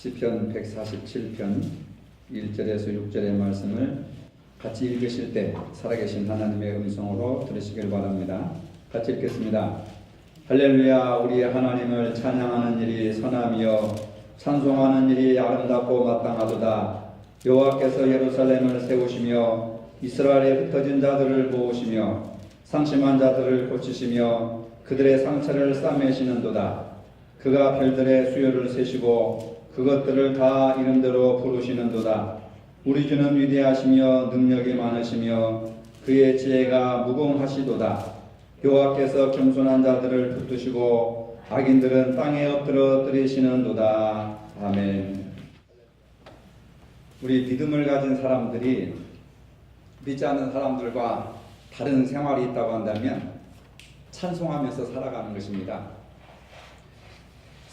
시편 147편 1절에서 6절의 말씀을 같이 읽으실 때 살아계신 하나님의 음성으로 들으시길 바랍니다. 같이 읽겠습니다. 할렐루야. 우리 하나님을 찬양하는 일이 선함이여 찬송하는 일이 아름답고 마땅하도다. 여호와께서 예루살렘을 세우시며 이스라엘에 흩어진 자들을 모으시며 상심한 자들을 고치시며 그들의 상처를 싸매시는도다. 그가 별들의 수요를 세시고 그것들을 다 이름대로 부르시는도다. 우리 주는 위대하시며 능력이 많으시며 그의 지혜가 무궁하시도다. 여호와께서 겸손한 자들을 붙드시고 악인들은 땅에 엎드려 뜨리시는도다. 아멘. 우리 믿음을 가진 사람들이 믿지 않는 사람들과 다른 생활이 있다고 한다면 찬송하면서 살아가는 것입니다.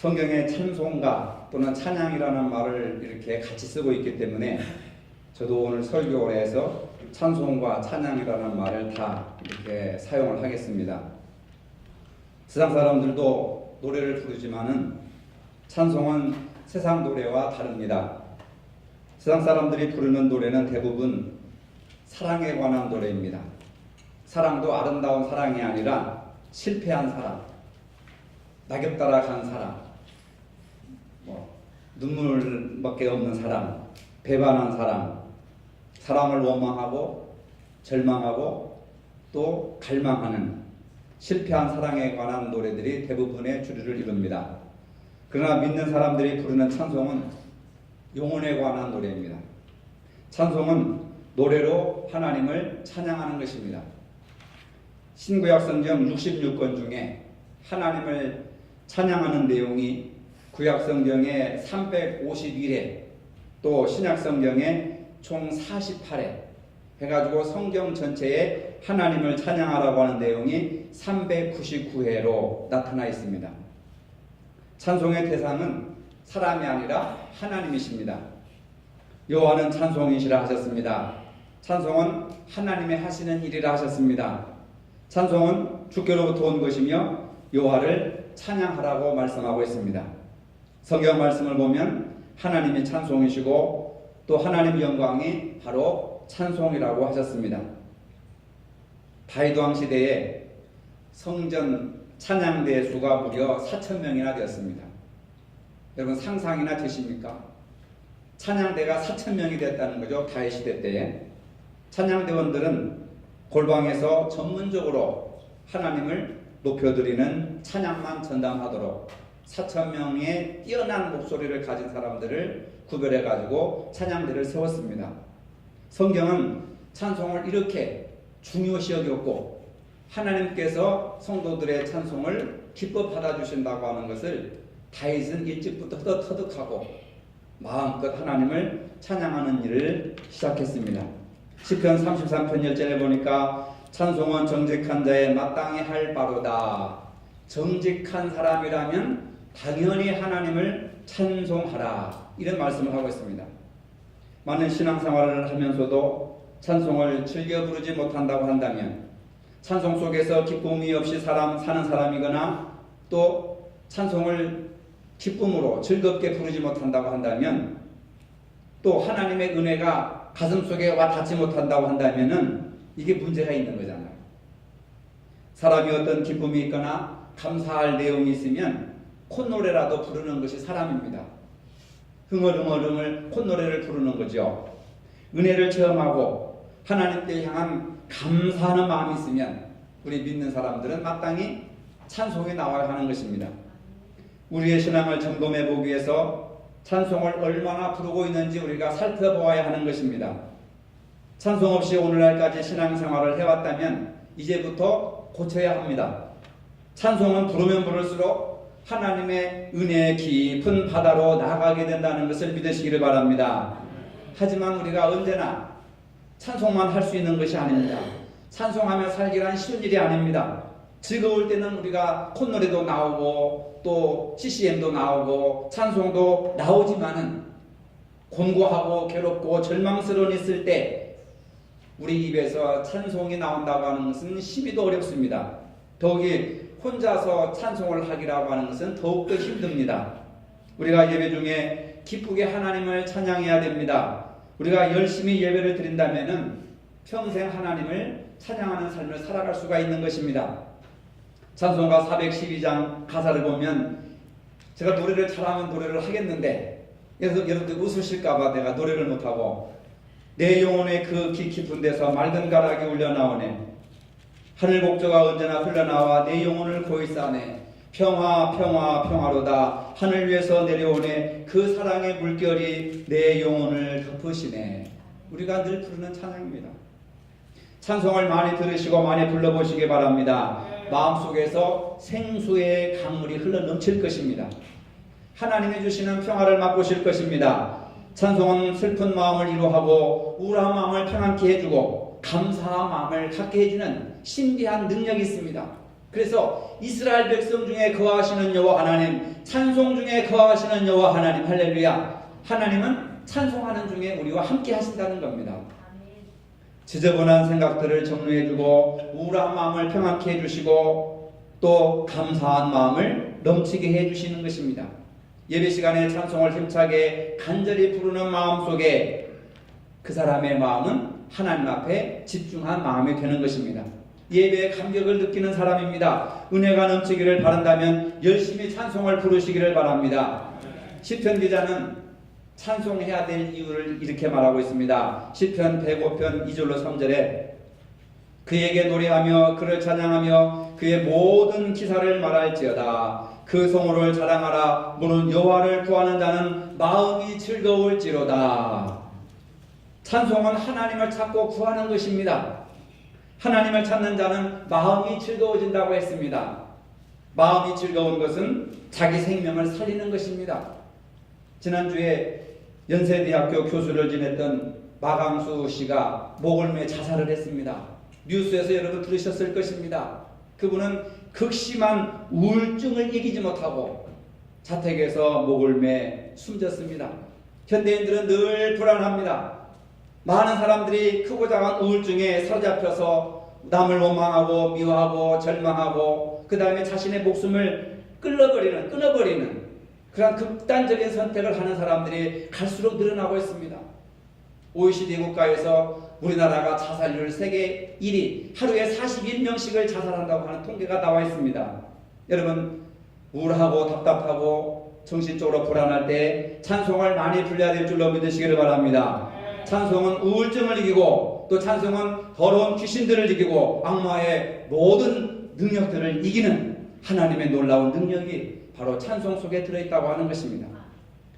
성경에 찬송가 또는 찬양이라는 말을 이렇게 같이 쓰고 있기 때문에 저도 오늘 설교를 해서 찬송과 찬양이라는 말을 다 이렇게 사용을 하겠습니다. 세상 사람들도 노래를 부르지만은 찬송은 세상 노래와 다릅니다. 세상 사람들이 부르는 노래는 대부분 사랑에 관한 노래입니다. 사랑도 아름다운 사랑이 아니라 실패한 사랑, 낙엽 따라간 사랑, 눈물밖에 없는 사랑, 배반한 사랑, 사람을 원망하고 절망하고 또 갈망하는 실패한 사랑에 관한 노래들이 대부분의 주류를 이룹니다. 그러나 믿는 사람들이 부르는 찬송은 영혼에 관한 노래입니다. 찬송은 노래로 하나님을 찬양하는 것입니다. 신구약 성경 66권 중에 하나님을 찬양하는 내용이 구약 성경에 351회, 또 신약 성경에 총 48회 해가지고 성경 전체에 하나님을 찬양하라고 하는 내용이 399회로 나타나 있습니다. 찬송의 대상은 사람이 아니라 하나님이십니다. 여호와는 찬송이시라 하셨습니다. 찬송은 하나님의 하시는 일이라 하셨습니다. 찬송은 주께로부터 온 것이며 여호와를 찬양하라고 말씀하고 있습니다. 성경 말씀을 보면 하나님이 찬송이시고 또 하나님 영광이 바로 찬송이라고 하셨습니다. 다윗왕 시대에 성전 찬양대 수가 무려 4,000명이나 되었습니다. 여러분 상상이나 되십니까? 찬양대가 4,000명이 됐다는 거죠. 다윗 시대 때에. 찬양대원들은 골방에서 전문적으로 하나님을 높여드리는 찬양만 전담하도록 4,000명의 뛰어난 목소리를 가진 사람들을 구별해가지고 찬양대를 세웠습니다. 성경은 찬송을 이렇게 중요시 여겼고 하나님께서 성도들의 찬송을 기뻐 받아주신다고 하는 것을 다윗은 일찍부터 터득하고 마음껏 하나님을 찬양하는 일을 시작했습니다. 시편 33편 1절에 보니까 찬송은 정직한 자의 마땅히 할 바로다. 정직한 사람이라면 당연히 하나님을 찬송하라. 이런 말씀을 하고 있습니다. 많은 신앙생활을 하면서도 찬송을 즐겨 부르지 못한다고 한다면, 찬송 속에서 기쁨이 없이 사는 사람이거나 또 찬송을 기쁨으로 즐겁게 부르지 못한다고 한다면, 또 하나님의 은혜가 가슴 속에 와 닿지 못한다고 한다면은 이게 문제가 있는 거잖아요. 사람이 어떤 기쁨이 있거나 감사할 내용이 있으면 콧노래라도 부르는 것이 사람입니다. 흥얼흥얼 콧노래를 부르는 거죠. 은혜를 체험하고 하나님께 향한 감사하는 마음이 있으면 우리 믿는 사람들은 마땅히 찬송이 나와야 하는 것입니다. 우리의 신앙을 점검해 보기 위해서 찬송을 얼마나 부르고 있는지 우리가 살펴보아야 하는 것입니다. 찬송 없이 오늘날까지 신앙생활을 해왔다면 이제부터 고쳐야 합니다. 찬송은 부르면 부를수록 하나님의 은혜의 깊은 바다로 나아가게 된다는 것을 믿으시기를 바랍니다. 하지만 우리가 언제나 찬송만 할 수 있는 것이 아닙니다. 찬송하며 살기란 쉬운 일이 아닙니다. 즐거울 때는 우리가 콧노래도 나오고 또 CCM도 나오고 찬송도 나오지만은 곤고하고 괴롭고 절망스러운 있을 때 우리 입에서 찬송이 나온다고 하는 것은 심히도 어렵습니다. 더욱이 혼자서 찬송을 하기라고 하는 것은 더욱더 힘듭니다. 우리가 예배 중에 기쁘게 하나님을 찬양해야 됩니다. 우리가 열심히 예배를 드린다면은 평생 하나님을 찬양하는 삶을 살아갈 수가 있는 것입니다. 찬송가 412장 가사를 보면 제가 노래를 잘하면 노래를 하겠는데 여러분들 웃으실까봐 내가 노래를 못하고 내 영혼의 그 깊은 데서 맑은 가락이 울려나오네. 하늘 곡조가 언제나 흘러나와 내 영혼을 고이 싸네. 평화 평화 평화로다. 하늘 위에서 내려오네. 그 사랑의 물결이 내 영혼을 덮으시네. 우리가 늘 부르는 찬양입니다. 찬송을 많이 들으시고 많이 불러보시기 바랍니다. 마음속에서 생수의 강물이 흘러 넘칠 것입니다. 하나님이 주시는 평화를 맛보실 것입니다. 찬송은 슬픈 마음을 위로하고 우울한 마음을 평안케 해주고 감사한 마음을 갖게 해주는 신비한 능력이 있습니다. 그래서 이스라엘 백성 중에 거하시는 여호와 하나님, 찬송 중에 거하시는 여호와 하나님, 할렐루야. 하나님은 찬송하는 중에 우리와 함께 하신다는 겁니다. 지저분한 생각들을 정리해주고 우울한 마음을 평안케 해주시고 또 감사한 마음을 넘치게 해주시는 것입니다. 예배 시간에 찬송을 힘차게 간절히 부르는 마음 속에 그 사람의 마음은 하나님 앞에 집중한 마음이 되는 것입니다. 예배의 감격을 느끼는 사람입니다. 은혜가 넘치기를 바란다면 열심히 찬송을 부르시기를 바랍니다. 시편 기자는 찬송해야 될 이유를 이렇게 말하고 있습니다. 시편 105편 2절로 3절에 그에게 노래하며 그를 찬양하며 그의 모든 기사를 말할지어다. 그 성호를 자랑하라. 무는 여호와를 구하는 자는 마음이 즐거울지로다. 찬송은 하나님을 찾고 구하는 것입니다. 하나님을 찾는 자는 마음이 즐거워진다고 했습니다. 마음이 즐거운 것은 자기 생명을 살리는 것입니다. 지난주에 연세대학교 교수를 지냈던 마강수 씨가 목을 매 자살을 했습니다. 뉴스에서 여러분 들으셨을 것입니다. 그분은 극심한 우울증을 이기지 못하고 자택에서 목을 매 숨졌습니다. 현대인들은 늘 불안합니다. 많은 사람들이 크고 작은 우울증에 사로잡혀서 남을 원망하고 미워하고 절망하고 그 다음에 자신의 목숨을 끊어버리는 그런 극단적인 선택을 하는 사람들이 갈수록 늘어나고 있습니다. OECD 국가에서 우리나라가 자살률 세계 1위, 하루에 41명씩을 자살한다고 하는 통계가 나와 있습니다. 여러분 우울하고 답답하고 정신적으로 불안할 때 찬송을 많이 불러야 될 줄로 믿으시기를 바랍니다. 찬송은 우울증을 이기고 또 찬송은 더러운 귀신들을 이기고 악마의 모든 능력들을 이기는 하나님의 놀라운 능력이 바로 찬송 속에 들어있다고 하는 것입니다.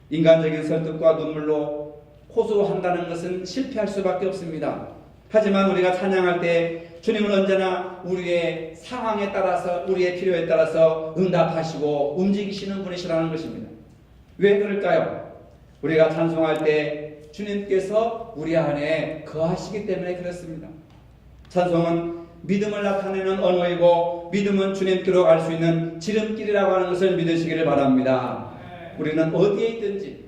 인간적인 설득과 눈물로 호소한다는 것은 실패할 수밖에 없습니다. 하지만 우리가 찬양할 때 주님은 언제나 우리의 상황에 따라서 우리의 필요에 따라서 응답하시고 움직이시는 분이시라는 것입니다. 왜 그럴까요? 우리가 찬송할 때 주님께서 우리 안에 거하시기 때문에 그렇습니다. 찬송은 믿음을 나타내는 언어이고 믿음은 주님께로 갈 수 있는 지름길이라고 하는 것을 믿으시기를 바랍니다. 우리는 어디에 있든지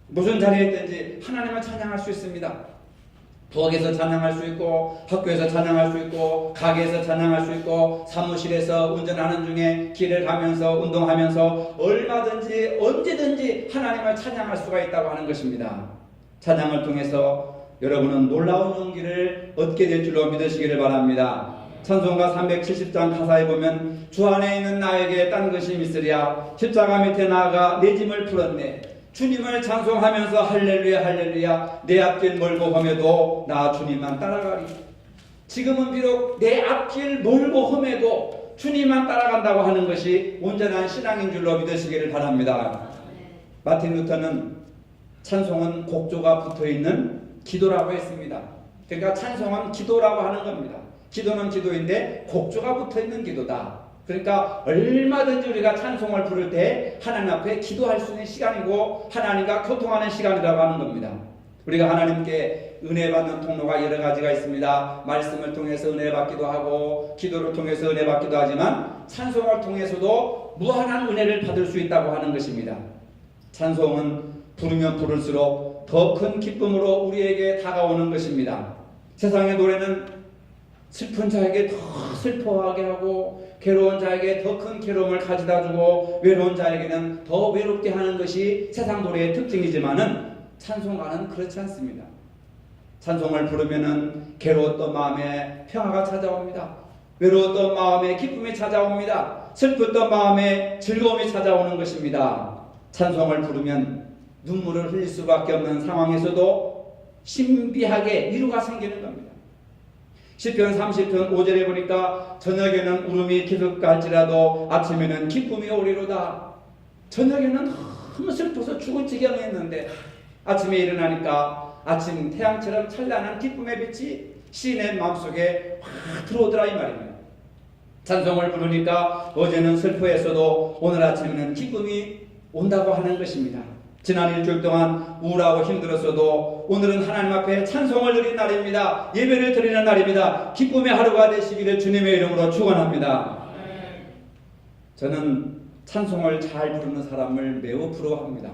무슨 자리에 있든지 하나님을 찬양할 수 있습니다. 부엌에서 찬양할 수 있고 학교에서 찬양할 수 있고 가게에서 찬양할 수 있고 사무실에서 운전하는 중에 길을 가면서 운동하면서 얼마든지 언제든지 하나님을 찬양할 수가 있다고 하는 것입니다. 찬양을 통해서 여러분은 놀라운 용기를 얻게 될 줄로 믿으시기를 바랍니다. 찬송가 370장 가사에 보면 주 안에 있는 나에게 딴 것이 있으랴 십자가 밑에 나아가 내 짐을 풀었네. 주님을 찬송하면서 할렐루야 할렐루야 내 앞길 멀고 험해도 나 주님만 따라가리. 지금은 비록 내 앞길 멀고 험해도 주님만 따라간다고 하는 것이 온전한 신앙인 줄로 믿으시기를 바랍니다. 마틴 루터는 찬송은 곡조가 붙어있는 기도라고 했습니다. 그러니까 찬송은 기도라고 하는 겁니다. 기도는 기도인데 곡조가 붙어있는 기도다. 그러니까 얼마든지 우리가 찬송을 부를 때 하나님 앞에 기도할 수 있는 시간이고 하나님과 소통하는 시간이라고 하는 겁니다. 우리가 하나님께 은혜 받는 통로가 여러 가지가 있습니다. 말씀을 통해서 은혜 받기도 하고 기도를 통해서 은혜 받기도 하지만 찬송을 통해서도 무한한 은혜를 받을 수 있다고 하는 것입니다. 찬송은 부르면 부를수록 더 큰 기쁨으로 우리에게 다가오는 것입니다. 세상의 노래는 슬픈 자에게 더 슬퍼하게 하고 괴로운 자에게 더 큰 괴로움을 가져다 주고 외로운 자에게는 더 외롭게 하는 것이 세상 노래의 특징이지만은 찬송가는 그렇지 않습니다. 찬송을 부르면은 괴로웠던 마음에 평화가 찾아옵니다. 외로웠던 마음에 기쁨이 찾아옵니다. 슬펐던 마음에 즐거움이 찾아오는 것입니다. 찬송을 부르면 눈물을 흘릴 수밖에 없는 상황에서도 신비하게 위로가 생기는 겁니다. 시편 30편 5절에 보니까 저녁에는 울음이 계속갈지라도 아침에는 기쁨이 오리로다. 저녁에는 너무 슬퍼서 죽을 지경에 있는데 아침에 일어나니까 아침 태양처럼 찬란한 기쁨의 빛이 시인의 마음속에 확 들어오더라 이 말입니다. 찬송을 부르니까 어제는 슬퍼했어도 오늘 아침에는 기쁨이 온다고 하는 것입니다. 지난 일주일 동안 우울하고 힘들었어도 오늘은 하나님 앞에 찬송을 드린 날입니다. 예배를 드리는 날입니다. 기쁨의 하루가 되시기를 주님의 이름으로 축원합니다. 저는 찬송을 잘 부르는 사람을 매우 부러워합니다.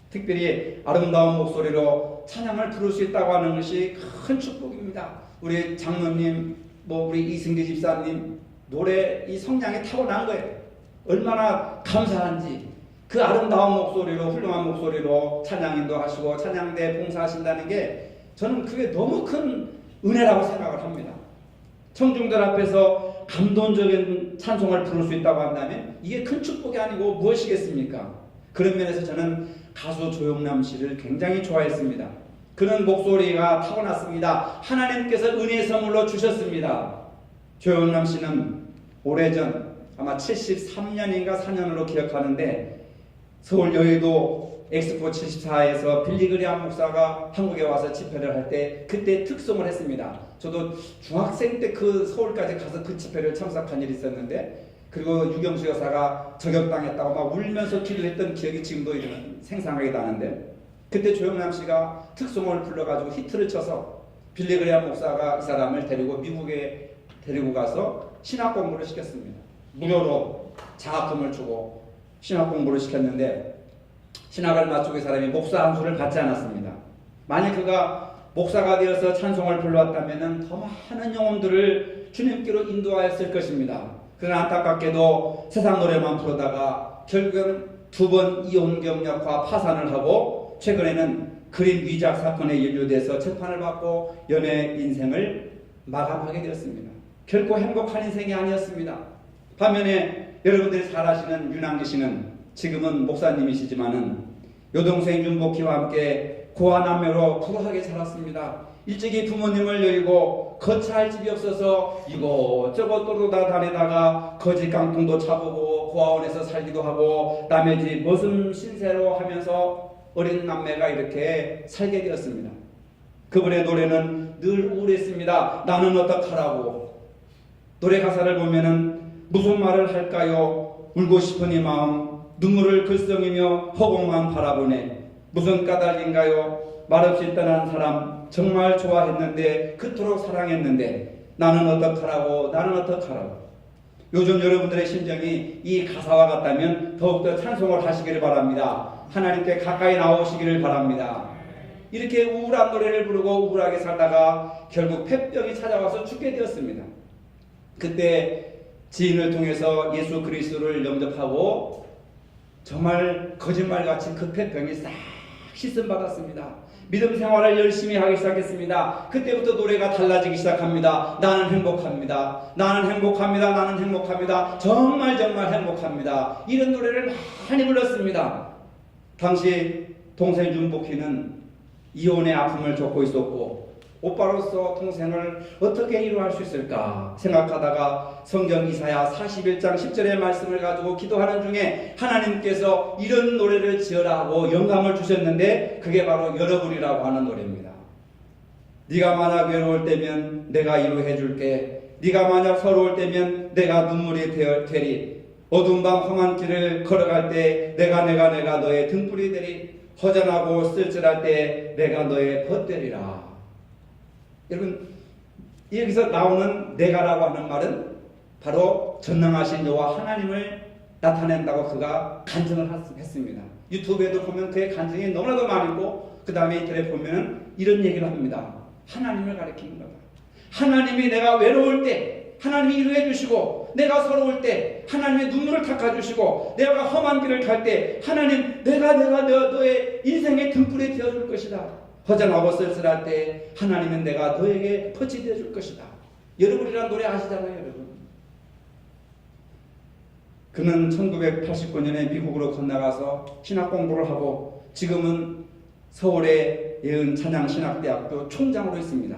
특별히 아름다운 목소리로 찬양을 부를 수 있다고 하는 것이 큰 축복입니다. 우리 장로님, 우리 이승기 집사님 노래 이 성량이 타고난 거예요. 얼마나 감사한지. 그 아름다운 목소리로 훌륭한 목소리로 찬양 인도하시고 찬양대 봉사하신다는 게 저는 그게 너무 큰 은혜라고 생각을 합니다. 청중들 앞에서 감동적인 찬송을 부를 수 있다고 한다면 이게 큰 축복이 아니고 무엇이겠습니까? 그런 면에서 저는 가수 조영남 씨를 굉장히 좋아했습니다. 그는 목소리가 타고났습니다. 하나님께서 은혜의 선물로 주셨습니다. 조영남 씨는 오래전 아마 73년인가 4년으로 기억하는데 서울 여의도 엑스포 74에서 빌리그리암 목사가 한국에 와서 집회를 할 때 그때 특송을 했습니다. 저도 중학생 때 그 서울까지 가서 그 집회를 참석한 일이 있었는데 그리고 유경수 여사가 저격당했다고 막 울면서 기도했던 기억이 지금도 생생하게 나는데 그때 조영남 씨가 특송을 불러가지고 히트를 쳐서 빌리그리암 목사가 이 사람을 데리고 미국에 데리고 가서 신학 공부를 시켰습니다. 무료로 장학금을 주고 신학 공부를 시켰는데 신학을 마치고 이 사람이 목사 안수를 받지 않았습니다. 만약 그가 목사가 되어서 찬송을 불러왔다면 더 많은 영혼들을 주님께로 인도하였을 것입니다. 그러나 안타깝게도 세상 노래만 부르다가 결국은 2번 이혼 경력과 파산을 하고 최근에는 그림 위작 사건에 연루돼서 재판을 받고 연애 인생을 마감하게 되었습니다. 결코 행복한 인생이 아니었습니다. 반면에 여러분들이 잘 아시는 윤항기 씨는 지금은 목사님이시지만은 여동생 윤복희와 함께 고아남매로 부러하게 자랐습니다. 일찍이 부모님을 여의고 거처할 집이 없어서 이곳저곳 돌아다니다가 거지 깡통도 차보고 고아원에서 살기도 하고 남의 집 머슴 신세로 하면서 어린 남매가 이렇게 살게 되었습니다. 그분의 노래는 늘 우울했습니다. 나는 어떡하라고. 노래 가사를 보면은 무슨 말을 할까요? 울고 싶은 이 마음 눈물을 글썽이며 허공만 바라보네. 무슨 까닭인가요? 말없이 떠난 사람 정말 좋아했는데 그토록 사랑했는데 나는 어떡하라고 나는 어떡하라고. 요즘 여러분들의 심정이 이 가사와 같다면 더욱더 찬송을 하시기를 바랍니다. 하나님께 가까이 나오시기를 바랍니다. 이렇게 우울한 노래를 부르고 우울하게 살다가 결국 폐병이 찾아와서 죽게 되었습니다. 그때 지인을 통해서 예수 그리스도를 영접하고 정말 거짓말같이 그 폐병이 싹 씻음받았습니다. 믿음 생활을 열심히 하기 시작했습니다. 그때부터 노래가 달라지기 시작합니다. 나는 행복합니다. 나는 행복합니다. 나는 행복합니다. 정말 정말 행복합니다. 이런 노래를 많이 불렀습니다. 당시 동생 윤복희는 이혼의 아픔을 겪고 있었고 오빠로서 동생을 어떻게 위로할 수 있을까 생각하다가 성경 이사야 41장 10절의 말씀을 가지고 기도하는 중에 하나님께서 이런 노래를 지어라 하고 영감을 주셨는데 그게 바로 여러분이라고 하는 노래입니다. 네가 만약 외로울 때면 내가 위로해 줄게. 네가 만약 서러울 때면 내가 눈물이 되리. 어두운 밤 험한 길을 걸어갈 때 내가 너의 등불이 되리. 허전하고 쓸쓸할 때 내가 너의 벗되리라. 여러분 여기서 나오는 내가라고 하는 말은 바로 전능하신 여호와 하나님을 나타낸다고 그가 간증을 했습니다. 유튜브에도 보면 그의 간증이 너무나도 많고 그 다음에 인터넷 보면 이런 얘기를 합니다. 하나님을 가리키는 거다. 하나님이 내가 외로울 때 하나님이 위로해 주시고, 내가 서러울 때 하나님의 눈물을 닦아 주시고, 내가 험한 길을 갈 때 하나님 내가 너의 인생의 등불이 되어줄 것이다. 허전하고 쓸쓸할 때 하나님은 내가 너에게 빛이 되어줄 것이다. 여러분이란 노래 아시잖아요, 여러분. 그는 1989년에 미국으로 건너가서 신학 공부를 하고 지금은 서울의 예은찬양신학대학교 총장으로 있습니다.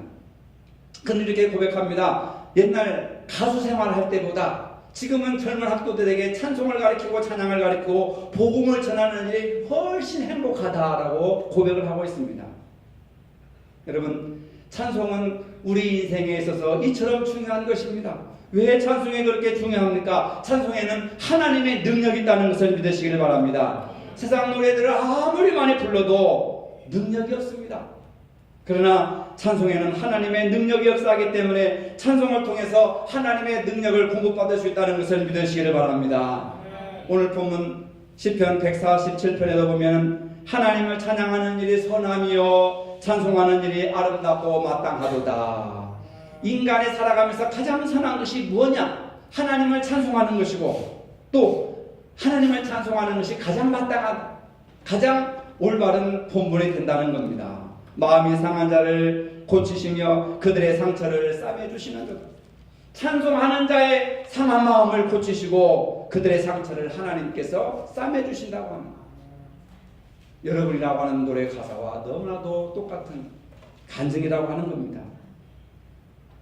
그는 이렇게 고백합니다. 옛날 가수 생활할 때보다 지금은 젊은 학도들에게 찬송을 가르치고 찬양을 가르치고 복음을 전하는 일이 훨씬 행복하다라고 고백을 하고 있습니다. 여러분, 찬송은 우리 인생에 있어서 이처럼 중요한 것입니다. 왜 찬송이 그렇게 중요합니까? 찬송에는 하나님의 능력이 있다는 것을 믿으시길 바랍니다. 세상 노래들을 아무리 많이 불러도 능력이 없습니다. 그러나 찬송에는 하나님의 능력이 역사하기 때문에 찬송을 통해서 하나님의 능력을 공급받을 수 있다는 것을 믿으시기를 바랍니다. 오늘 본문 시편 147편에도 보면 하나님을 찬양하는 일이 선함이요 찬송하는 일이 아름답고 마땅하도다. 인간이 살아가면서 가장 선한 것이 무엇냐? 하나님을 찬송하는 것이고, 또 하나님을 찬송하는 것이 가장 마땅한, 가장 올바른 본분이 된다는 겁니다. 마음이 상한 자를 고치시며 그들의 상처를 싸매주시는 것. 찬송하는 자의 상한 마음을 고치시고 그들의 상처를 하나님께서 싸매주신다고 합니다. 여러분이라고 하는 노래 가사와 너무나도 똑같은 간증이라고 하는 겁니다.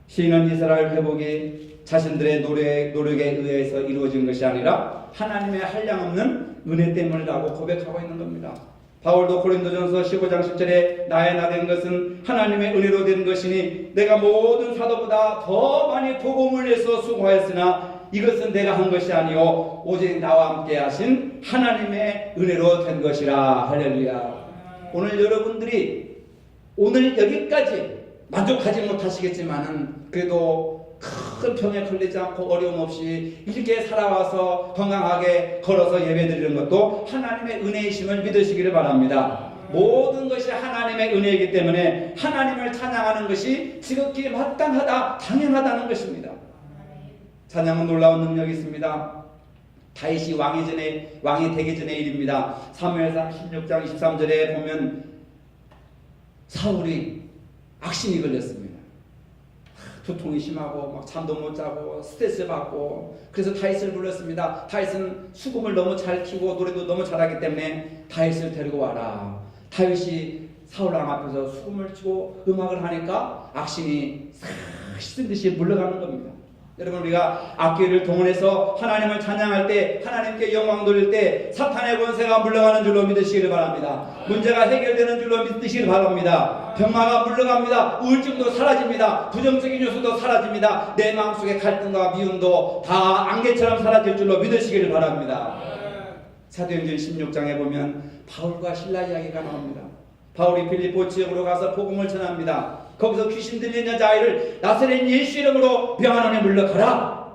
시인은 이스라엘 회복이 자신들의 노력에 의해서 이루어진 것이 아니라 하나님의 한량없는 은혜 때문이라고 고백하고 있는 겁니다. 바울도 고린도전서 15장 10절에 나의 나 된 것은 하나님의 은혜로 된 것이니 내가 모든 사도보다 더 많이 복음을 위해서 수고하였으나 이것은 내가 한 것이 아니요 오직 나와 함께 하신 하나님의 은혜로 된 것이라. 할렐루야. 오늘 여러분들이 오늘 여기까지 만족하지 못하시겠지만은 그래도 큰 병에 걸리지 않고 어려움 없이 이렇게 살아와서 건강하게 걸어서 예배드리는 것도 하나님의 은혜이심을 믿으시기를 바랍니다. 모든 것이 하나님의 은혜이기 때문에 하나님을 찬양하는 것이 지극히 마땅하다, 당연하다는 것입니다. 찬양은 놀라운 능력이 있습니다. 다윗이 왕이 되기 전의 일입니다. 사무엘상 16장 23절에 보면 사울이 악신이 걸렸습니다. 두통이 심하고 막 잠도 못 자고 스트레스 받고, 그래서 다윗을 불렀습니다. 다윗은 수금을 너무 잘 키고 노래도 너무 잘하기 때문에 다윗을 데리고 와라. 다윗이 사울왕 앞에서 수금을 치고 음악을 하니까 악신이 싹 씻은 듯이 물러가는 겁니다. 여러분, 우리가 악기를 동원해서 하나님을 찬양할 때, 하나님께 영광 돌릴 때 사탄의 권세가 물러가는 줄로 믿으시기를 바랍니다. 문제가 해결되는 줄로 믿으시기를 바랍니다. 병마가 물러갑니다. 우울증도 사라집니다. 부정적인 요소도 사라집니다. 내 마음속의 갈등과 미움도 다 안개처럼 사라질 줄로 믿으시기를 바랍니다. 사도행전 16장에 보면 바울과 실라 이야기가 나옵니다. 바울이 빌립보 지역으로 가서 복음을 전합니다. 거기서 귀신 들린 여자아이를 나사렛 예수 이름으로 병환원에 물러가라.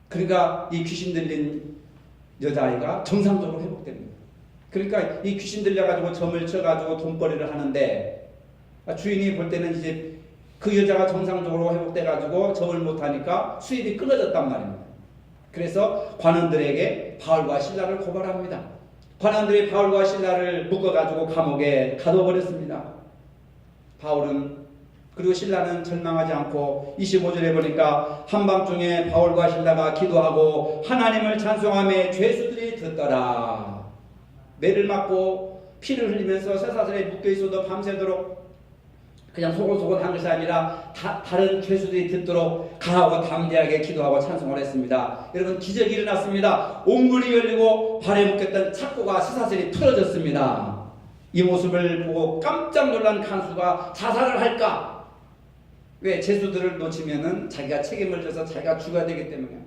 그러니까 이 귀신 들린 여자아이가 정상적으로 회복됩니다. 그러니까 이 귀신 들려가지고 점을 쳐가지고 돈벌이를 하는데 주인이 볼 때는 이제 그 여자가 정상적으로 회복돼가지고 점을 못하니까 수입이 끊어졌단 말입니다. 그래서 관원들에게 바울과 실라를 고발합니다. 관원들이 바울과 실라를 묶어가지고 감옥에 가둬버렸습니다. 바울은 그리고 신라는 절망하지 않고 25절에 보니까 한밤중에 바울과 신라가 기도하고 하나님을 찬송하며 죄수들이 듣더라. 매를 맞고 피를 흘리면서 쇠사슬에 묶여있어도 밤새도록 그냥 소곤소곤 한 것이 아니라 다른 죄수들이 듣도록 강하고 담대하게 기도하고 찬송을 했습니다. 여러분, 기적이 일어났습니다. 옥문이 열리고 발에 묶였던 착고가 쇠사슬이 풀어졌습니다. 이 모습을 보고 깜짝 놀란 간수가 자살을 할까? 왜? 죄수들을 놓치면은 자기가 책임을 져서 자기가 죽어야 되기 때문에.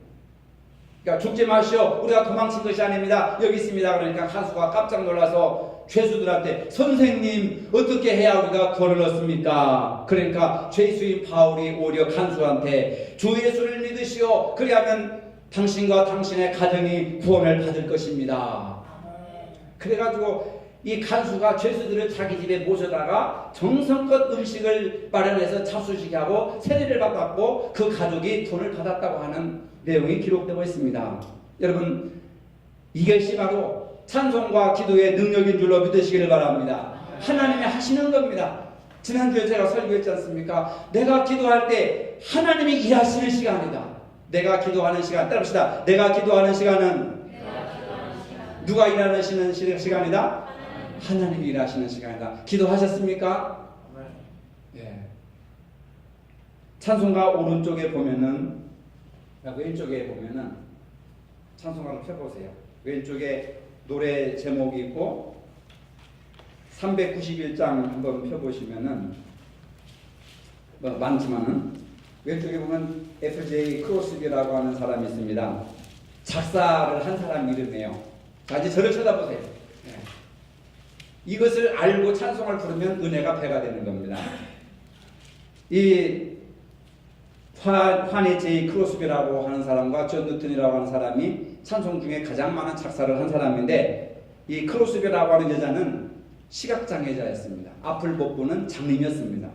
그러니까 죽지 마시오. 우리가 도망친 것이 아닙니다. 여기 있습니다. 그러니까 간수가 깜짝 놀라서 죄수들한테 선생님 어떻게 해야 우리가 구원을 얻습니까? 그러니까 죄수인 바울이 오히려 간수한테 주 예수를 믿으시오. 그리하면 당신과 당신의 가정이 구원을 받을 것입니다. 그래가지고 이 간수가 죄수들을 자기 집에 모셔다가 정성껏 음식을 마련해서 잡수시게 하고 세례를 받았고 그 가족이 돈을 받았다고 하는 내용이 기록되고 있습니다. 여러분, 이것이 바로 찬송과 기도의 능력인 줄로 믿으시기를 바랍니다. 하나님이 하시는 겁니다. 지난주에 제가 설교했지 않습니까? 내가 기도할 때 하나님이 일하시는 시간이다. 내가 기도하는 시간, 따라합시다. 내가 기도하는 시간은 누가 일하시는 시간이다? 하나님이 일하시는 시간이다. 기도하셨습니까? 예. 찬송가 오른쪽에 보면은, 왼쪽에 보면은 찬송가를 펴보세요. 왼쪽에 노래 제목이 있고 391장 한번 펴보시면은 많지만은 왼쪽에 보면 F.J. 크로스비라고 하는 사람이 있습니다. 작사를 한 사람 이름이에요. 자, 이제 저를 쳐다보세요. 네. 이것을 알고 찬송을 부르면 은혜가 배가 되는 겁니다. 이 화니 J. 크로스비라고 하는 사람과 존 뉴턴이라고 하는 사람이 찬송 중에 가장 많은 작사를 한 사람인데, 이 크로스비라고 하는 여자는 시각장애자였습니다. 앞을 못 보는 장님이었습니다.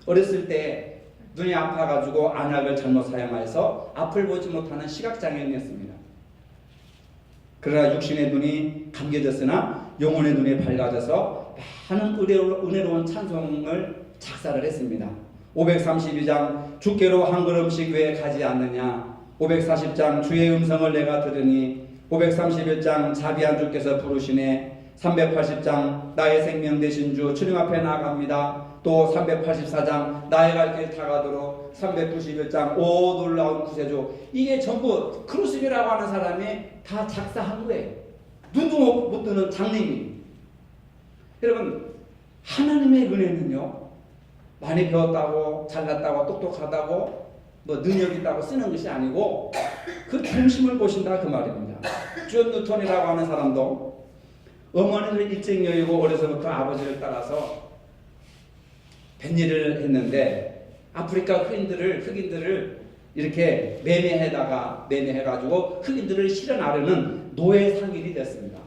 어렸을 때 눈이 아파가지고 안약을 잘못 사용해서 앞을 보지 못하는 시각장애인이었습니다. 그러나 육신의 눈이 감겨졌으나 영혼의 눈이 밝아져서 많은 은혜로운 찬송을 작사를 했습니다. 532장 주께로 한 걸음씩 왜 가지 않느냐, 540장 주의 음성을 내가 들으니, 531장 자비한 주께서 부르시네, 380장 나의 생명 되신 주 주님 앞에 나아갑니다. 또 384장 나의 갈 길 다가도록, 391장 오 놀라운 구세주. 이게 전부 크루스비라고 하는 사람이 다 작사한 거예요. 눈도 못 뜨는 장님이. 여러분, 하나님의 은혜는요, 많이 배웠다고 잘났다고 똑똑하다고 뭐 능력 있다고 쓰는 것이 아니고 그 중심을 보신다 그 말입니다. 존 뉴턴이라고 하는 사람도 어머니를 일찍 여의고 어려서부터 아버지를 따라서 뱃일을 했는데 아프리카 흑인들을 이렇게 매매해가지고 흑인들을 실어 나르는 노예 상인이 됐습니다.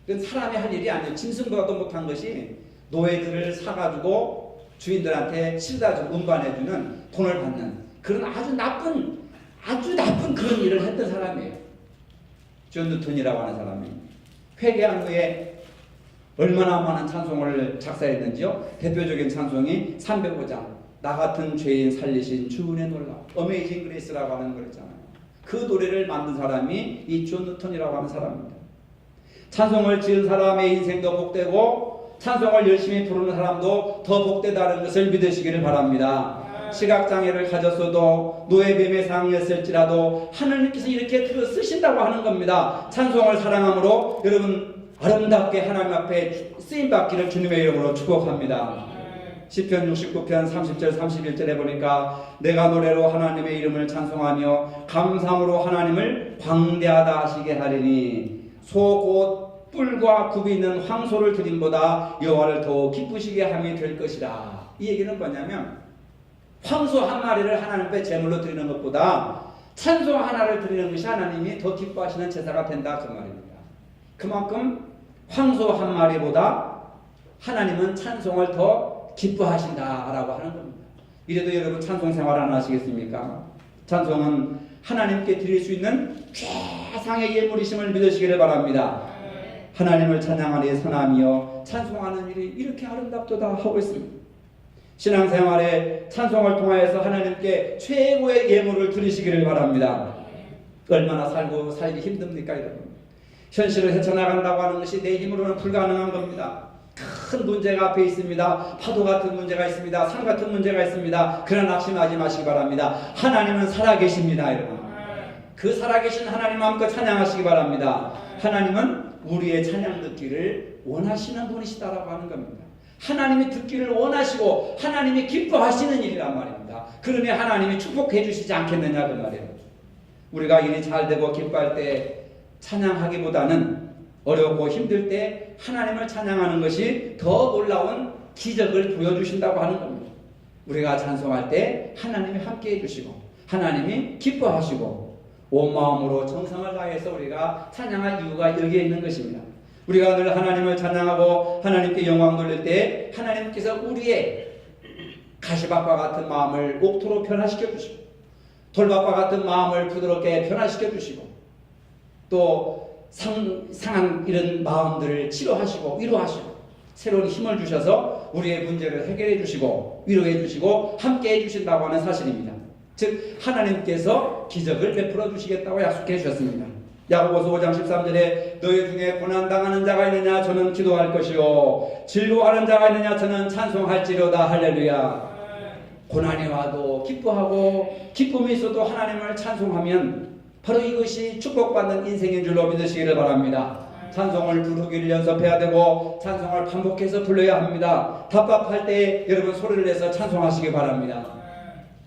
그건 사람이 할 일이 아니에요. 짐승보다도 못한 것이 노예들을 사가지고 주인들한테 실다주고 운반해주는 돈을 받는 그런 아주 나쁜 그런 일을 했던 사람이에요. 존 뉴턴이라고 하는 사람이 회개한 후에 얼마나 많은 찬송을 작사했는지요. 대표적인 찬송이 305장 나 같은 죄인 살리신 주은혜 놀라움, 어메이징 그레이스라고 하는 걸 있잖아요. 그 노래를 만든 사람이 이 존 뉴턴이라고 하는 사람입니다. 찬송을 지은 사람의 인생도 복되고 찬송을 열심히 부르는 사람도 더 복되다는 것을 믿으시기를 바랍니다. 시각장애를 가졌어도 노예뱀의 상이었을지라도 하나님께서 이렇게 들어 쓰신다고 하는 겁니다. 찬송을 사랑함으로 여러분 아름답게 하나님 앞에 쓰임받기를 주님의 이름으로 축복합니다. 시편 69편 30절 31절에 보니까 내가 노래로 하나님의 이름을 찬송하며 감상으로 하나님을 광대하다 하시게 하리니 소 곧 뿔과 굽이 있는 황소를 드림보다 여호와를 더 기쁘시게 함이 될 것이라. 이 얘기는 뭐냐면 황소 한 마리를 하나님 앞에 제물로 드리는 것보다 찬송 하나를 드리는 것이 하나님이 더 기뻐하시는 제사가 된다 그 말입니다. 그만큼 황소 한 마리보다 하나님은 찬송을 더 기뻐하신다라고 하는 겁니다. 이래도 여러분 찬송 생활 안 하시겠습니까? 찬송은 하나님께 드릴 수 있는 최상의 예물이심을 믿으시기를 바랍니다. 하나님을 찬양하니 선함이여 찬송하는 일이 이렇게 아름답도다 하고 있습니다. 신앙생활에 찬송을 통하여서 하나님께 최고의 예물을 드리시기를 바랍니다. 얼마나 살기 힘듭니까 여러분? 현실을 헤쳐나간다고 하는 것이 내 힘으로는 불가능한 겁니다. 큰 문제가 앞에 있습니다. 파도 같은 문제가 있습니다. 산 같은 문제가 있습니다. 그러나 낙심하지 마시기 바랍니다. 하나님은 살아계십니다 여러분. 그 살아계신 하나님 마음껏 찬양하시기 바랍니다. 하나님은 우리의 찬양 듣기를 원하시는 분이시다라고 하는 겁니다. 하나님이 듣기를 원하시고 하나님이 기뻐하시는 일이란 말입니다. 그러니 하나님이 축복해 주시지 않겠느냐 그 말이에요. 우리가 일이 잘 되고 기뻐할 때 찬양하기보다는 어렵고 힘들 때 하나님을 찬양하는 것이 더 놀라운 기적을 보여주신다고 하는 겁니다. 우리가 찬송할 때 하나님이 함께해 주시고 하나님이 기뻐하시고 온 마음으로 정성을 다해서 우리가 찬양할 이유가 여기에 있는 것입니다. 우리가 늘 하나님을 찬양하고 하나님께 영광 돌릴 때 하나님께서 우리의 가시밭과 같은 마음을 옥토로 변화시켜 주시고 돌밭과 같은 마음을 부드럽게 변화시켜 주시고 또 상한 이런 마음들을 치료하시고 위로하시고 새로운 힘을 주셔서 우리의 문제를 해결해 주시고 위로해 주시고 함께 해 주신다고 하는 사실입니다. 즉 하나님께서 기적을 베풀어 주시겠다고 약속해 주셨습니다. 야고보서 5장 13절에 너희 중에 고난당하는 자가 있느냐 저는 기도할 것이요 즐거워하는 자가 있느냐 저는 찬송할지로다. 할렐루야. 고난이 와도 기뻐하고 기쁨이 있어도 하나님을 찬송하면 바로 이것이 축복받는 인생인 줄로 믿으시기를 바랍니다. 찬송을 부르기를 연습해야 되고 찬송을 반복해서 불러야 합니다. 답답할 때 여러분 소리를 내서 찬송하시기 바랍니다.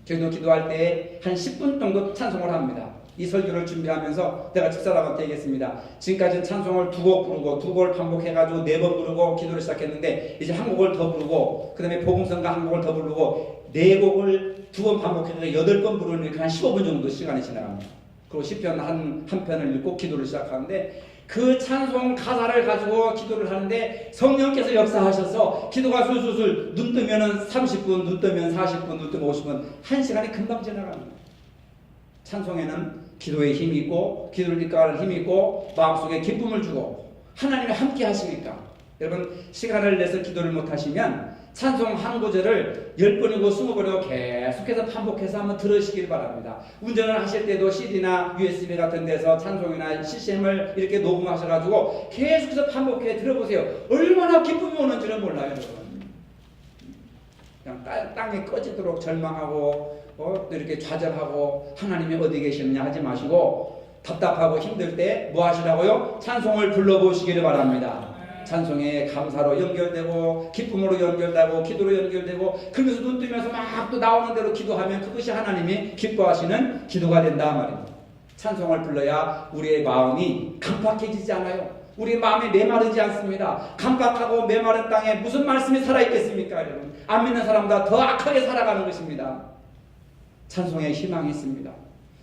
저희도 기도할 때 한 10분 정도 찬송을 합니다. 이 설교를 준비하면서 내가 집사람한테 얘기했습니다. 지금까지는 찬송을 2곡 부르고 2곡을 반복해가지고 4번 부르고 기도를 시작했는데 이제 한 곡을 더 부르고 그 다음에 복음성가 한 곡을 더 부르고 4곡을 2번 반복해서 8번 부르니까 한 15분 정도 시간이 지나갑니다. 그리고 시편 한 편을 읽고 기도를 시작하는데 그 찬송 가사를 가지고 기도를 하는데 성령께서 역사하셔서 기도가 술술술 눈 뜨면은 30분, 눈 뜨면 40분, 눈 뜨면 50분, 1시간이 금방 지나갑니다. 찬송에는 기도에 힘이 있고 기도를 이끌어가는 힘이 있고 마음속에 기쁨을 주고 하나님이 함께 하시니까 여러분 시간을 내서 기도를 못하시면 찬송 한 구절을 10번이고 20번이고 계속해서 반복해서 한번 들으시길 바랍니다. 운전을 하실 때도 CD나 USB 같은 데서 찬송이나 CCM을 이렇게 녹음하셔가지고 계속해서 반복해 들어보세요. 얼마나 기쁨이 오는지는 몰라요. 여러분. 그냥 땅에 꺼지도록 절망하고 또 이렇게 좌절하고 하나님이 어디 계시느냐 하지 마시고 답답하고 힘들 때 뭐 하시라고요? 찬송을 불러보시기를 바랍니다. 찬송에 감사로 연결되고 기쁨으로 연결되고 기도로 연결되고 그러면서 눈 뜨면서 막 또 나오는 대로 기도하면 그것이 하나님이 기뻐하시는 기도가 된다 말입니다. 찬송을 불러야 우리의 마음이 강팍해지지 않아요. 우리 마음이 메마르지 않습니다. 강팍하고 메마른 땅에 무슨 말씀이 살아있겠습니까? 여러분 안 믿는 사람보다 더 악하게 살아가는 것입니다. 찬송에 희망이 있습니다.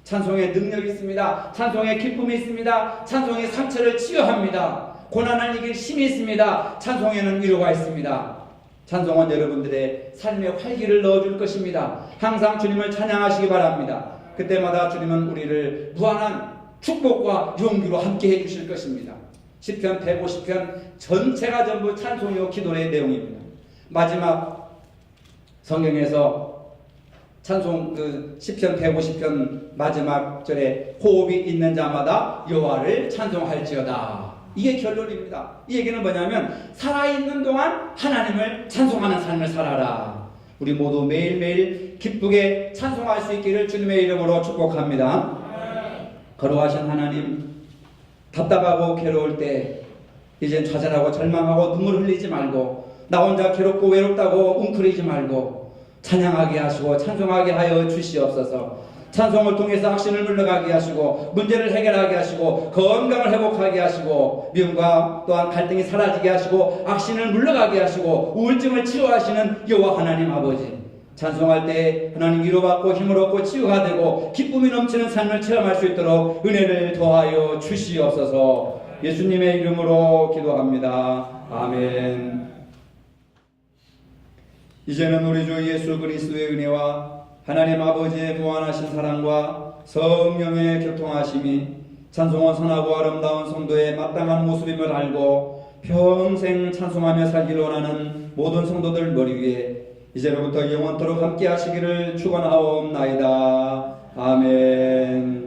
찬송에 능력이 있습니다. 찬송에 기쁨이 있습니다. 찬송에 상처를 치유합니다. 고난을 이길 힘이 있습니다. 찬송에는 위로가 있습니다. 찬송은 여러분들의 삶에 활기를 넣어줄 것입니다. 항상 주님을 찬양하시기 바랍니다. 그때마다 주님은 우리를 무한한 축복과 용기로 함께 해주실 것입니다. 시편 150편 전체가 전부 찬송이요 기도의 내용입니다. 마지막 성경에서 찬송 시편 150편 마지막 절에 호흡이 있는 자마다 여호와를 찬송할지어다. 이게 결론입니다. 이 얘기는 뭐냐면 살아있는 동안 하나님을 찬송하는 삶을 살아라. 우리 모두 매일매일 기쁘게 찬송할 수 있기를 주님의 이름으로 축복합니다. 거룩하신 하나님, 답답하고 괴로울 때 이젠 좌절하고 절망하고 눈물 흘리지 말고 나 혼자 괴롭고 외롭다고 웅크리지 말고 찬양하게 하시고 찬송하게 하여 주시옵소서. 찬송을 통해서 확신을 물러가게 하시고 문제를 해결하게 하시고 건강을 회복하게 하시고 미움과 또한 갈등이 사라지게 하시고 악신을 물러가게 하시고 우울증을 치료하시는 여호와 하나님 아버지, 찬송할 때 하나님 위로받고 힘을 얻고 치유가 되고 기쁨이 넘치는 삶을 체험할 수 있도록 은혜를 더하여 주시옵소서. 예수님의 이름으로 기도합니다. 아멘. 이제는 우리 주 예수 그리스도의 은혜와 하나님 아버지의 무한하신 사랑과 성령의 교통하심이 찬송은 선하고 아름다운 성도의 마땅한 모습임을 알고 평생 찬송하며 살기를 원하는 모든 성도들 머리 위에 이제로부터 영원토록 함께 하시기를 축원하옵나이다. 아멘.